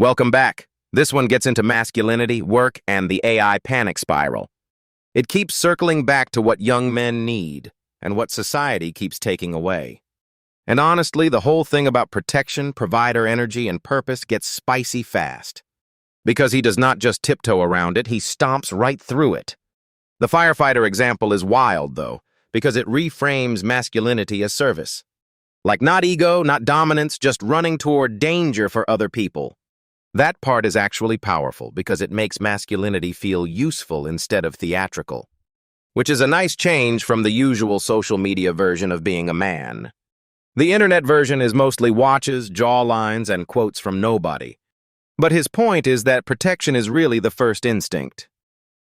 Welcome back. This one gets into masculinity, work, and the AI panic spiral. It keeps circling back to what young men need and what society keeps taking away. And honestly, the whole thing about protection, provider energy, and purpose gets spicy fast. Because he does not just tiptoe around it, he stomps right through it. The firefighter example is wild, though, because it reframes masculinity as service. Like not ego, not dominance, just running toward danger for other people. That part is actually powerful because it makes masculinity feel useful instead of theatrical, which is a nice change from the usual social media version of being a man. The internet version is mostly watches, jawlines, and quotes from nobody. But his point is that protection is really the first instinct.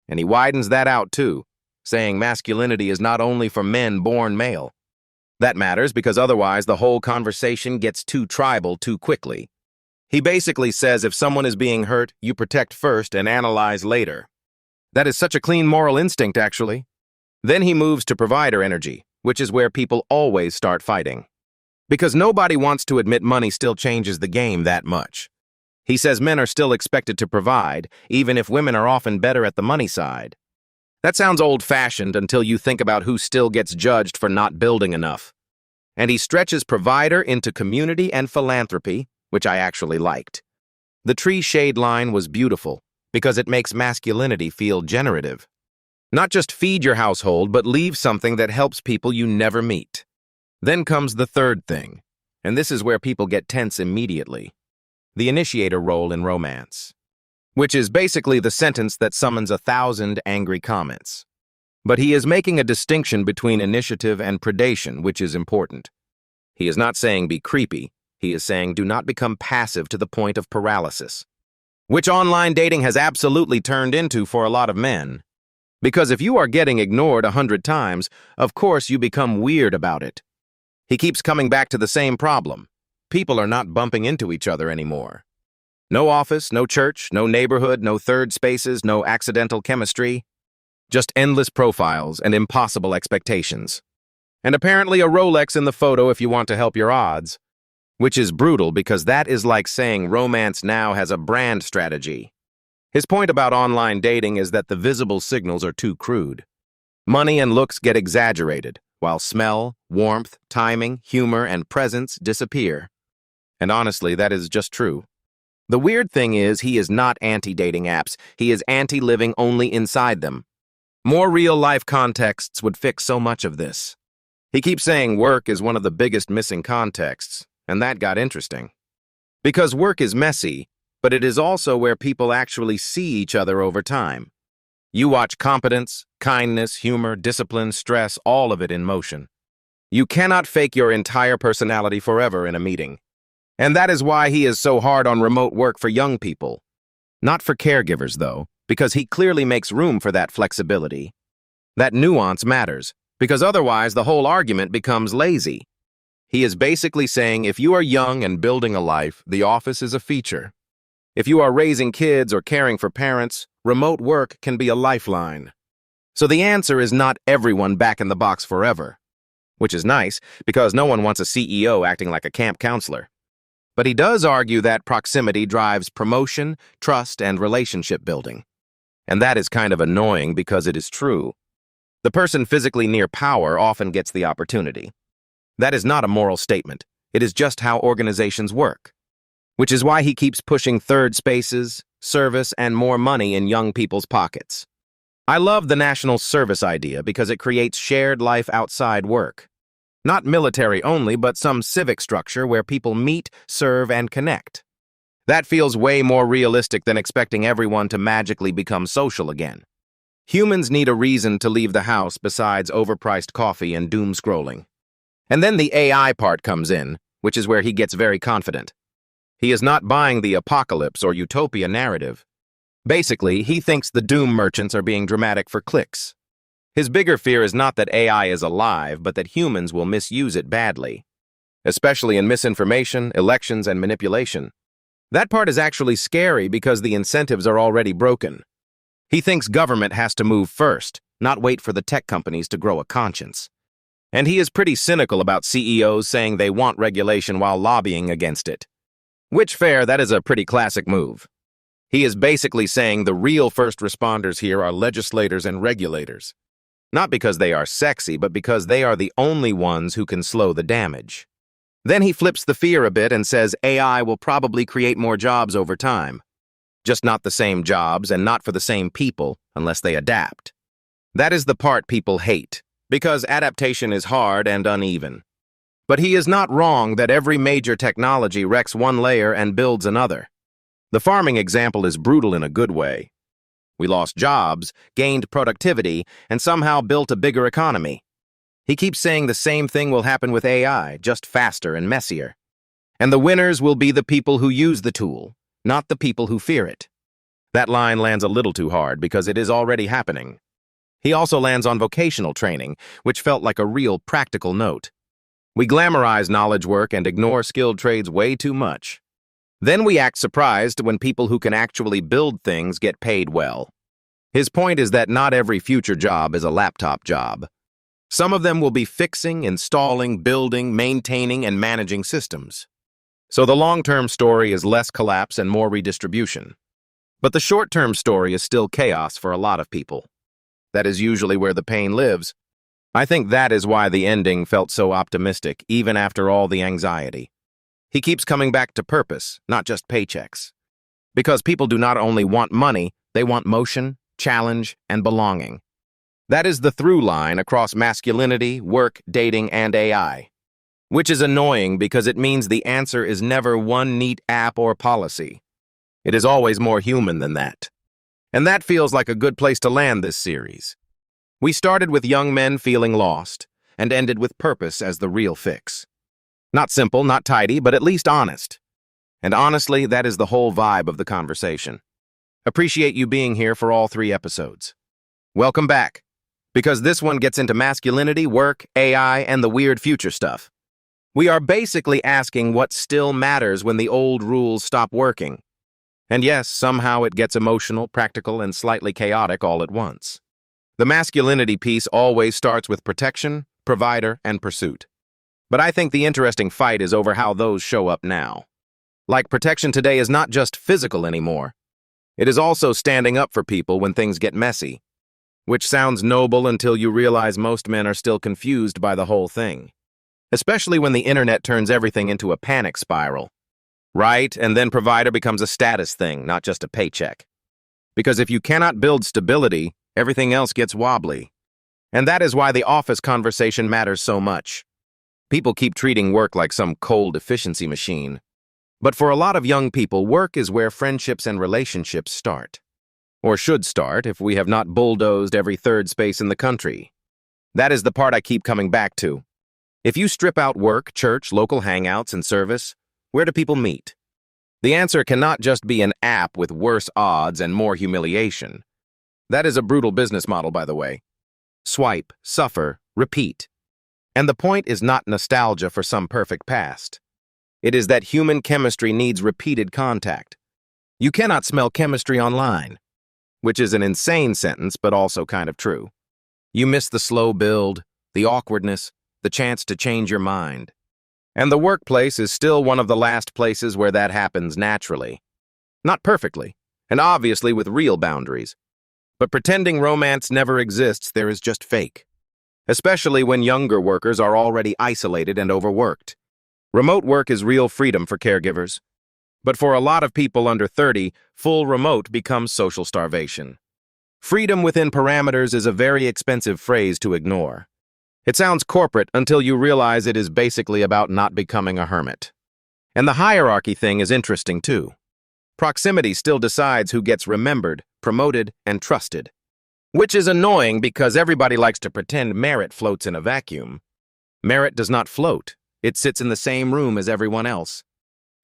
And he widens that out too, saying masculinity is not only for men born male. That matters because otherwise the whole conversation gets too tribal too quickly. He basically says if someone is being hurt, you protect first and analyze later. That is such a clean moral instinct, actually. Then he moves to provider energy, which is where people always start fighting. Because nobody wants to admit money still changes the game that much. He says men are still expected to provide, even if women are often better at the money side. That sounds old-fashioned until you think about who still gets judged for not building enough. And he stretches provider into community and philanthropy, which I actually liked. The tree shade line was beautiful because it makes masculinity feel generative. Not just feed your household, but leave something that helps people you never meet. Then comes the third thing, and this is where people get tense immediately. The initiator role in romance, which is basically the sentence that summons 1,000 angry comments. But he is making a distinction between initiative and predation, which is important. He is not saying be creepy. He is saying do not become passive to the point of paralysis, which online dating has absolutely turned into for a lot of men. Because if you are getting ignored 100 times, of course you become weird about it. He keeps coming back to the same problem. People are not bumping into each other anymore. No office, no church, no neighborhood, no third spaces, no accidental chemistry. Just endless profiles and impossible expectations. And apparently a Rolex in the photo if you want to help your odds. Which is brutal because that is like saying romance now has a brand strategy. His point about online dating is that the visible signals are too crude. Money and looks get exaggerated, while smell, warmth, timing, humor, and presence disappear. And honestly, that is just true. The weird thing is he is not anti-dating apps. He is anti-living only inside them. More real-life contexts would fix so much of this. He keeps saying work is one of the biggest missing contexts. And that got interesting. Because work is messy, but it is also where people actually see each other over time. You watch competence, kindness, humor, discipline, stress, all of it in motion. You cannot fake your entire personality forever in a meeting. And that is why he is so hard on remote work for young people. Not for caregivers, though, because he clearly makes room for that flexibility. That nuance matters, because otherwise the whole argument becomes lazy. He is basically saying if you are young and building a life, the office is a feature. If you are raising kids or caring for parents, remote work can be a lifeline. So the answer is not everyone back in the box forever. Which is nice, because no one wants a CEO acting like a camp counselor. But he does argue that proximity drives promotion, trust, and relationship building. And that is kind of annoying because it is true. The person physically near power often gets the opportunity. That is not a moral statement. It is just how organizations work. Which is why he keeps pushing third spaces, service, and more money in young people's pockets. I love the national service idea because it creates shared life outside work. Not military only, but some civic structure where people meet, serve, and connect. That feels way more realistic than expecting everyone to magically become social again. Humans need a reason to leave the house besides overpriced coffee and doom scrolling. And then the AI part comes in, which is where he gets very confident. He is not buying the apocalypse or utopia narrative. Basically, he thinks the doom merchants are being dramatic for clicks. His bigger fear is not that AI is alive, but that humans will misuse it badly. Especially in misinformation, elections, and manipulation. That part is actually scary because the incentives are already broken. He thinks government has to move first, not wait for the tech companies to grow a conscience. And he is pretty cynical about CEOs saying they want regulation while lobbying against it. Which fair, that is a pretty classic move. He is basically saying the real first responders here are legislators and regulators. Not because they are sexy, but because they are the only ones who can slow the damage. Then he flips the fear a bit and says AI will probably create more jobs over time. Just not the same jobs and not for the same people unless they adapt. That is the part people hate, because adaptation is hard and uneven. But he is not wrong that every major technology wrecks one layer and builds another. The farming example is brutal in a good way. We lost jobs, gained productivity, and somehow built a bigger economy. He keeps saying the same thing will happen with AI, just faster and messier. And the winners will be the people who use the tool, not the people who fear it. That line lands a little too hard because it is already happening. He also lands on vocational training, which felt like a real practical note. We glamorize knowledge work and ignore skilled trades way too much. Then we act surprised when people who can actually build things get paid well. His point is that not every future job is a laptop job. Some of them will be fixing, installing, building, maintaining, and managing systems. So the long-term story is less collapse and more redistribution. But the short-term story is still chaos for a lot of people. That is usually where the pain lives. I think that is why the ending felt so optimistic, even after all the anxiety. He keeps coming back to purpose, not just paychecks. Because people do not only want money, they want motion, challenge, and belonging. That is the through line across masculinity, work, dating, and AI. Which is annoying because it means the answer is never one neat app or policy. It is always more human than that. And that feels like a good place to land this series. We started with young men feeling lost, and ended with purpose as the real fix. Not simple, not tidy, but at least honest. And honestly, that is the whole vibe of the conversation. Appreciate you being here for all 3 episodes. Welcome back, because this one gets into masculinity, work, AI, and the weird future stuff. We are basically asking what still matters when the old rules stop working. And yes, somehow it gets emotional, practical, and slightly chaotic all at once. The masculinity piece always starts with protection, provider, and pursuit. But I think the interesting fight is over how those show up now. Like protection today is not just physical anymore. It is also standing up for people when things get messy. Which sounds noble until you realize most men are still confused by the whole thing. Especially when the internet turns everything into a panic spiral. Right, and then provider becomes a status thing, not just a paycheck. Because if you cannot build stability, everything else gets wobbly. And that is why the office conversation matters so much. People keep treating work like some cold efficiency machine. But for a lot of young people, work is where friendships and relationships start. Or should start if we have not bulldozed every third space in the country. That is the part I keep coming back to. If you strip out work, church, local hangouts, and service, where do people meet? The answer cannot just be an app with worse odds and more humiliation. That is a brutal business model, by the way. Swipe, suffer, repeat. And the point is not nostalgia for some perfect past. It is that human chemistry needs repeated contact. You cannot smell chemistry online, which is an insane sentence, but also kind of true. You miss the slow build, the awkwardness, the chance to change your mind. And the workplace is still one of the last places where that happens naturally. Not perfectly, and obviously with real boundaries. But pretending romance never exists there is just fake. Especially when younger workers are already isolated and overworked. Remote work is real freedom for caregivers. But for a lot of people under 30, full remote becomes social starvation. Freedom within parameters is a very expensive phrase to ignore. It sounds corporate until you realize it is basically about not becoming a hermit. And the hierarchy thing is interesting too. Proximity still decides who gets remembered, promoted, and trusted. Which is annoying because everybody likes to pretend merit floats in a vacuum. Merit does not float. It sits in the same room as everyone else.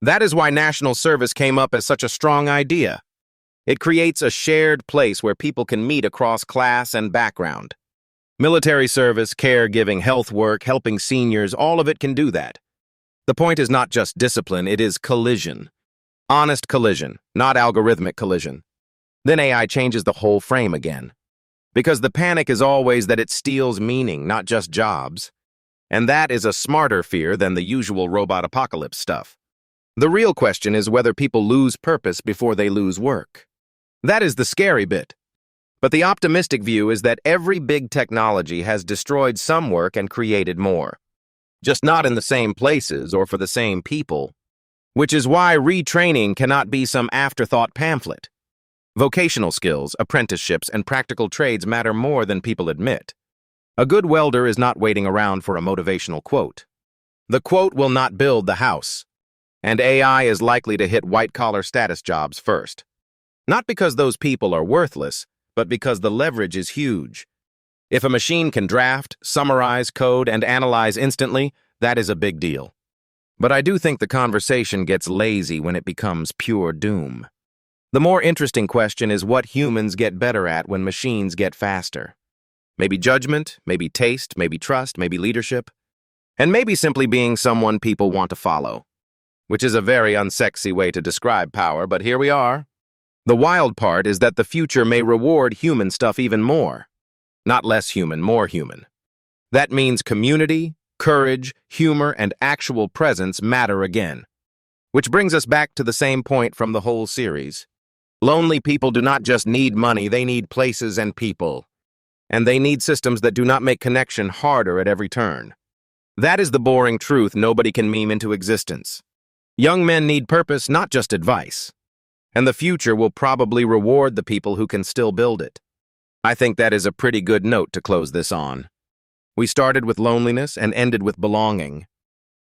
That is why national service came up as such a strong idea. It creates a shared place where people can meet across class and background. Military service, caregiving, health work, helping seniors, all of it can do that. The point is not just discipline, it is collision. Honest collision, not algorithmic collision. Then AI changes the whole frame again. Because the panic is always that it steals meaning, not just jobs. And that is a smarter fear than the usual robot apocalypse stuff. The real question is whether people lose purpose before they lose work. That is the scary bit. But the optimistic view is that every big technology has destroyed some work and created more. Just not in the same places or for the same people. Which is why retraining cannot be some afterthought pamphlet. Vocational skills, apprenticeships, and practical trades matter more than people admit. A good welder is not waiting around for a motivational quote. The quote will not build the house. And AI is likely to hit white-collar status jobs first. Not because those people are worthless, but because the leverage is huge. If a machine can draft, summarize, code, and analyze instantly, that is a big deal. But I do think the conversation gets lazy when it becomes pure doom. The more interesting question is what humans get better at when machines get faster. Maybe judgment, maybe taste, maybe trust, maybe leadership, and maybe simply being someone people want to follow. Which is a very unsexy way to describe power, but here we are. The wild part is that the future may reward human stuff even more. Not less human, more human. That means community, courage, humor, and actual presence matter again. Which brings us back to the same point from the whole series. Lonely people do not just need money, they need places and people. And they need systems that do not make connection harder at every turn. That is the boring truth nobody can meme into existence. Young men need purpose, not just advice. And the future will probably reward the people who can still build it. I think that is a pretty good note to close this on. We started with loneliness and ended with belonging.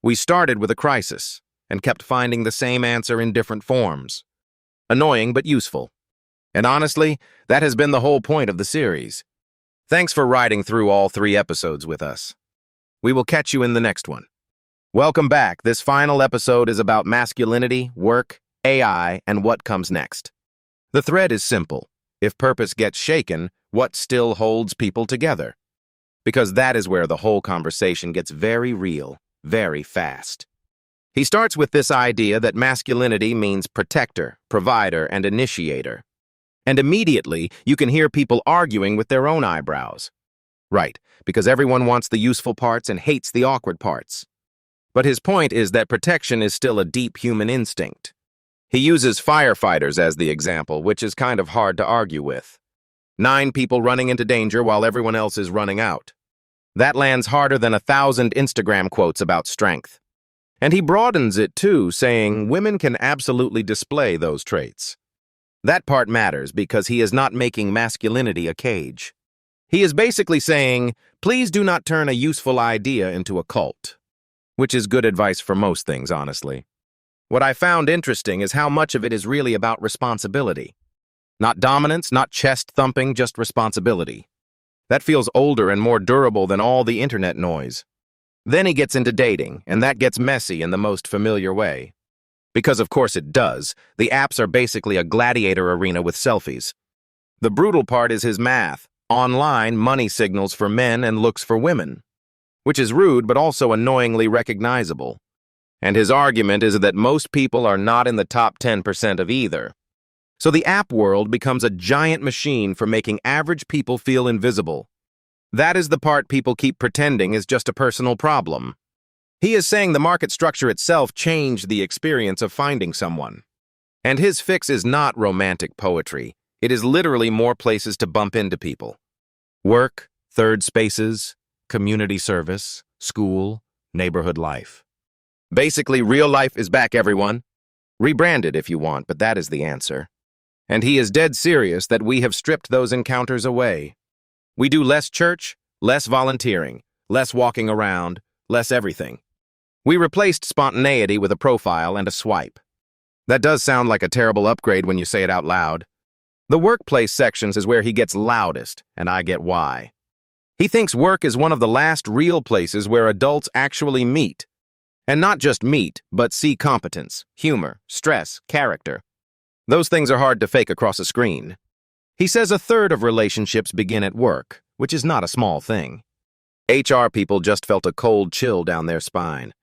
We started with a crisis and kept finding the same answer in different forms. Annoying but useful. And honestly, that has been the whole point of the series. Thanks for riding through all 3 episodes with us. We will catch you in the next one. Welcome back. This final episode is about masculinity, work, AI, and what comes next. The thread is simple. If purpose gets shaken, what still holds people together? Because that is where the whole conversation gets very real, very fast. He starts with this idea that masculinity means protector, provider, and initiator. And immediately, you can hear people arguing with their own eyebrows. Right, because everyone wants the useful parts and hates the awkward parts. But his point is that protection is still a deep human instinct. He uses firefighters as the example, which is kind of hard to argue with. 9 people running into danger while everyone else is running out. That lands harder than 1,000 Instagram quotes about strength. And he broadens it too, saying women can absolutely display those traits. That part matters because he is not making masculinity a cage. He is basically saying, please do not turn a useful idea into a cult. Which is good advice for most things, honestly. What I found interesting is how much of it is really about responsibility. Not dominance, not chest thumping, just responsibility. That feels older and more durable than all the internet noise. Then he gets into dating, and that gets messy in the most familiar way. Because of course it does. The apps are basically a gladiator arena with selfies. The brutal part is his math. Online, money signals for men and looks for women. Which is rude, but also annoyingly recognizable. And his argument is that most people are not in the top 10% of either. So the app world becomes a giant machine for making average people feel invisible. That is the part people keep pretending is just a personal problem. He is saying the market structure itself changed the experience of finding someone. And his fix is not romantic poetry. It is literally more places to bump into people. Work, third spaces, community service, school, neighborhood life. Basically, real life is back, everyone. Rebrand it if you want, but that is the answer. And he is dead serious that we have stripped those encounters away. We do less church, less volunteering, less walking around, less everything. We replaced spontaneity with a profile and a swipe. That does sound like a terrible upgrade when you say it out loud. The workplace sections is where he gets loudest, and I get why. He thinks work is one of the last real places where adults actually meet. And not just meet, but see competence, humor, stress, character. Those things are hard to fake across a screen. He says 1/3 of relationships begin at work, which is not a small thing. HR people just felt a cold chill down their spine.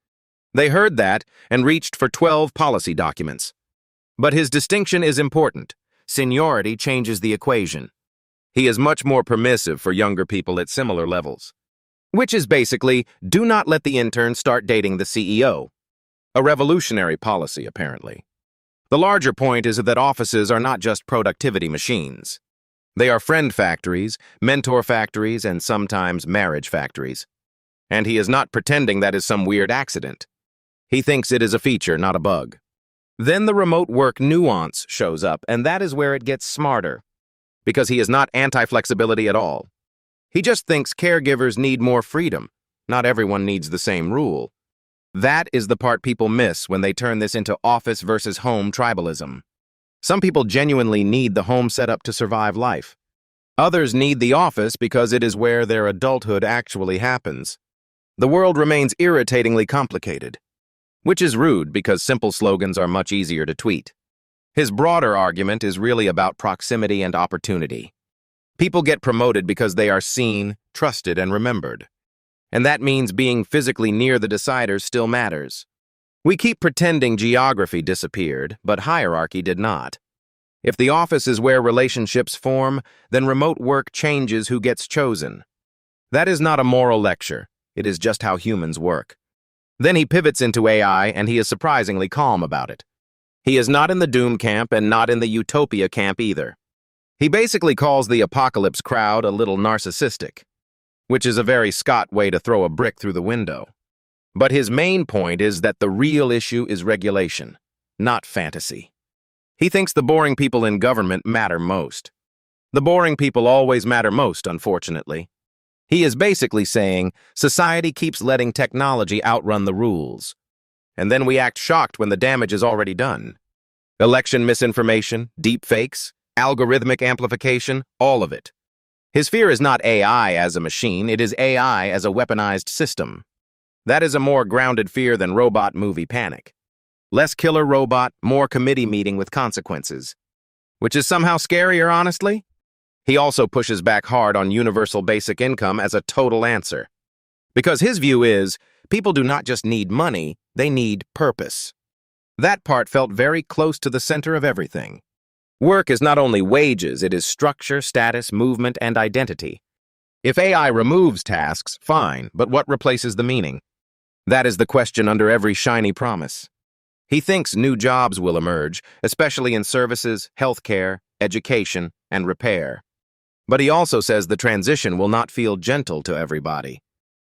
They heard that and reached for 12 policy documents. But his distinction is important. Seniority changes the equation. He is much more permissive for younger people at similar levels. Which is basically, do not let the intern start dating the CEO. A revolutionary policy, apparently. The larger point is that offices are not just productivity machines. They are friend factories, mentor factories, and sometimes marriage factories. And he is not pretending that is some weird accident. He thinks it is a feature, not a bug. Then the remote work nuance shows up, and that is where it gets smarter. Because he is not anti-flexibility at all. He just thinks caregivers need more freedom. Not everyone needs the same rule. That is the part people miss when they turn this into office versus home tribalism. Some people genuinely need the home setup to survive life. Others need the office because it is where their adulthood actually happens. The world remains irritatingly complicated. Which is rude because simple slogans are much easier to tweet. His broader argument is really about proximity and opportunity. People get promoted because they are seen, trusted, and remembered. And that means being physically near the deciders still matters. We keep pretending geography disappeared, but hierarchy did not. If the office is where relationships form, then remote work changes who gets chosen. That is not a moral lecture. It is just how humans work. Then he pivots into AI, and he is surprisingly calm about it. He is not in the doom camp and not in the utopia camp either. He basically calls the apocalypse crowd a little narcissistic, which is a very Scott way to throw a brick through the window. But his main point is that the real issue is regulation, not fantasy. He thinks the boring people in government matter most. The boring people always matter most, unfortunately. He is basically saying society keeps letting technology outrun the rules. And then we act shocked when the damage is already done. Election misinformation, deepfakes, algorithmic amplification, all of it. His fear is not AI as a machine, it is AI as a weaponized system. That is a more grounded fear than robot movie panic. Less killer robot, more committee meeting with consequences. Which is somehow scarier, honestly? He also pushes back hard on universal basic income as a total answer. Because his view is, people do not just need money, they need purpose. That part felt very close to the center of everything. Work is not only wages, it is structure, status, movement, and identity. If AI removes tasks, fine, but what replaces the meaning? That is the question under every shiny promise. He thinks new jobs will emerge, especially in services, healthcare, education, and repair. But he also says the transition will not feel gentle to everybody.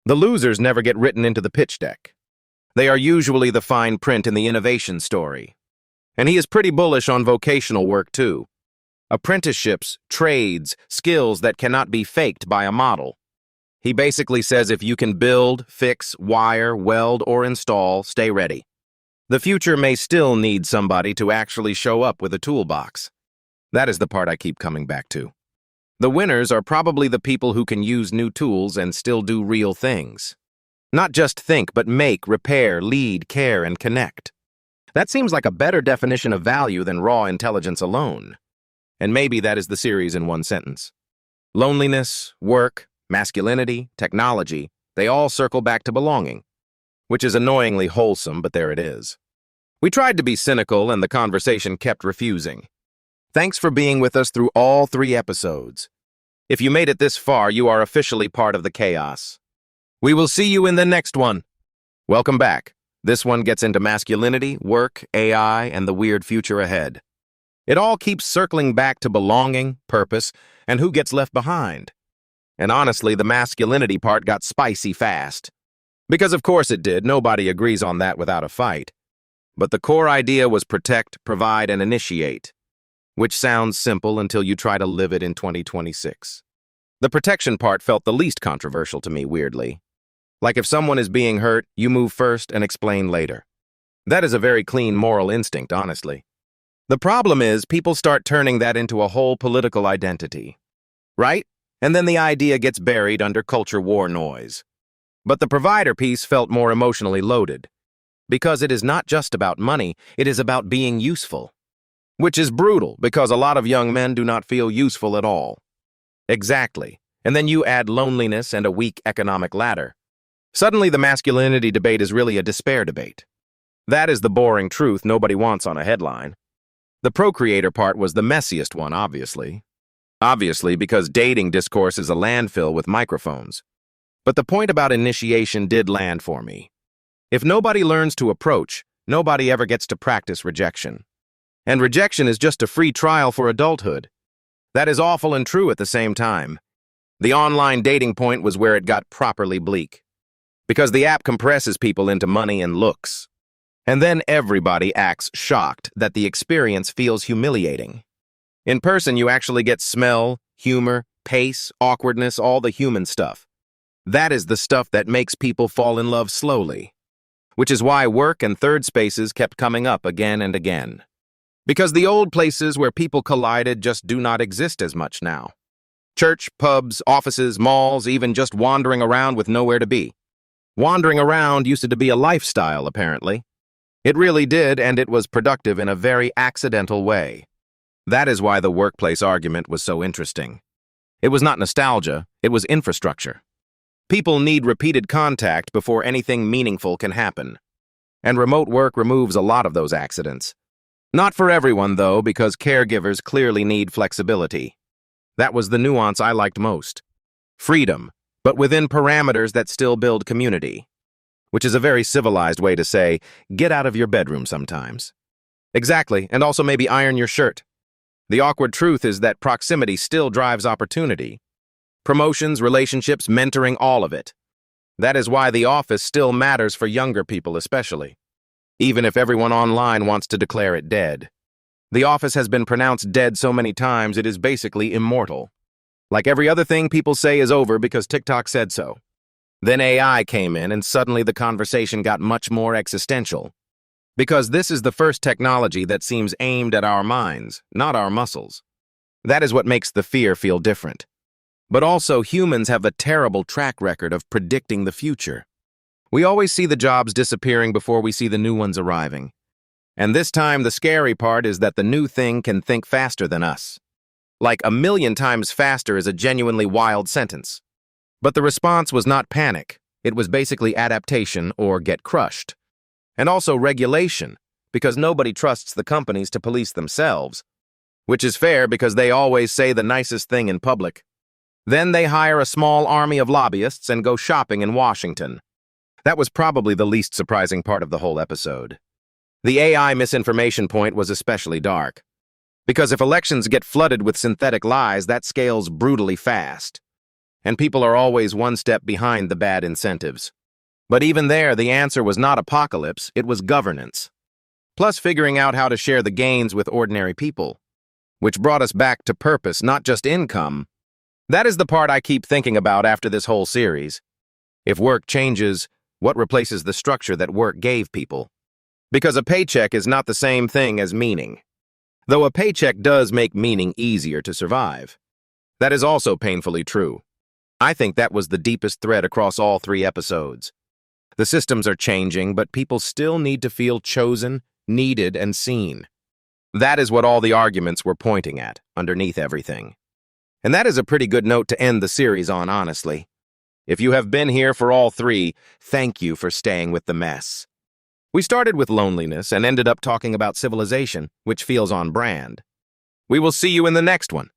The losers never get written into the pitch deck. They are usually the fine print in the innovation story. And he is pretty bullish on vocational work too. Apprenticeships, trades, skills that cannot be faked by a model. He basically says if you can build, fix, wire, weld, or install, stay ready. The future may still need somebody to actually show up with a toolbox. That is the part I keep coming back to. The winners are probably the people who can use new tools and still do real things. Not just think, but make, repair, lead, care, and connect. That seems like a better definition of value than raw intelligence alone. And maybe that is the series in one sentence. Loneliness, work, masculinity, technology, they all circle back to belonging. Which is annoyingly wholesome, but there it is. We tried to be cynical and the conversation kept refusing. Thanks for being with us through all 3 episodes. If you made it this far, you are officially part of the chaos. We will see you in the next one. Welcome back. This one gets into masculinity, work, AI, and the weird future ahead. It all keeps circling back to belonging, purpose, and who gets left behind. And honestly, the masculinity part got spicy fast. Because of course it did, nobody agrees on that without a fight. But the core idea was protect, provide, and initiate. Which sounds simple until you try to live it in 2026. The protection part felt the least controversial to me, weirdly. Like if someone is being hurt, you move first and explain later. That is a very clean moral instinct, honestly. The problem is people start turning that into a whole political identity. Right? And then the idea gets buried under culture war noise. But the provider piece felt more emotionally loaded. Because it is not just about money, it is about being useful. Which is brutal, because a lot of young men do not feel useful at all. Exactly. And then you add loneliness and a weak economic ladder. Suddenly the masculinity debate is really a despair debate. That is the boring truth nobody wants on a headline. The procreator part was the messiest one, obviously. Obviously, because dating discourse is a landfill with microphones. But the point about initiation did land for me. If nobody learns to approach, nobody ever gets to practice rejection. And rejection is just a free trial for adulthood. That is awful and true at the same time. The online dating point was where it got properly bleak. Because the app compresses people into money and looks. And then everybody acts shocked that the experience feels humiliating. In person, you actually get smell, humor, pace, awkwardness, all the human stuff. That is the stuff that makes people fall in love slowly. Which is why work and third spaces kept coming up again and again. Because the old places where people collided just do not exist as much now. Church, pubs, offices, malls, even just wandering around with nowhere to be. Wandering around used to be a lifestyle, apparently. It really did, and it was productive in a very accidental way. That is why the workplace argument was so interesting. It was not nostalgia, it was infrastructure. People need repeated contact before anything meaningful can happen. And remote work removes a lot of those accidents. Not for everyone, though, because caregivers clearly need flexibility. That was the nuance I liked most. Freedom, but within parameters that still build community. Which is a very civilized way to say, get out of your bedroom sometimes. Exactly, and also maybe iron your shirt. The awkward truth is that proximity still drives opportunity. Promotions, relationships, mentoring, all of it. That is why the office still matters for younger people especially. Even if everyone online wants to declare it dead. The office has been pronounced dead so many times it is basically immortal. Like every other thing people say is over because TikTok said so. Then AI came in and suddenly the conversation got much more existential. Because this is the first technology that seems aimed at our minds, not our muscles. That is what makes the fear feel different. But also humans have a terrible track record of predicting the future. We always see the jobs disappearing before we see the new ones arriving. And this time the scary part is that the new thing can think faster than us. Like 1,000,000 times faster is a genuinely wild sentence. But the response was not panic. It was basically adaptation or get crushed. And also regulation, because nobody trusts the companies to police themselves. Which is fair because they always say the nicest thing in public. Then they hire a small army of lobbyists and go shopping in Washington. That was probably the least surprising part of the whole episode. The AI misinformation point was especially dark. Because if elections get flooded with synthetic lies, that scales brutally fast. And people are always one step behind the bad incentives. But even there, the answer was not apocalypse, it was governance. Plus figuring out how to share the gains with ordinary people. Which brought us back to purpose, not just income. That is the part I keep thinking about after this whole series. If work changes, what replaces the structure that work gave people? Because a paycheck is not the same thing as meaning. Though a paycheck does make meaning easier to survive. That is also painfully true. I think that was the deepest thread across all 3 episodes. The systems are changing, but people still need to feel chosen, needed, and seen. That is what all the arguments were pointing at, underneath everything. And that is a pretty good note to end the series on, honestly. If you have been here for all 3, thank you for staying with the mess. We started with loneliness and ended up talking about civilization, which feels on brand. We will see you in the next one.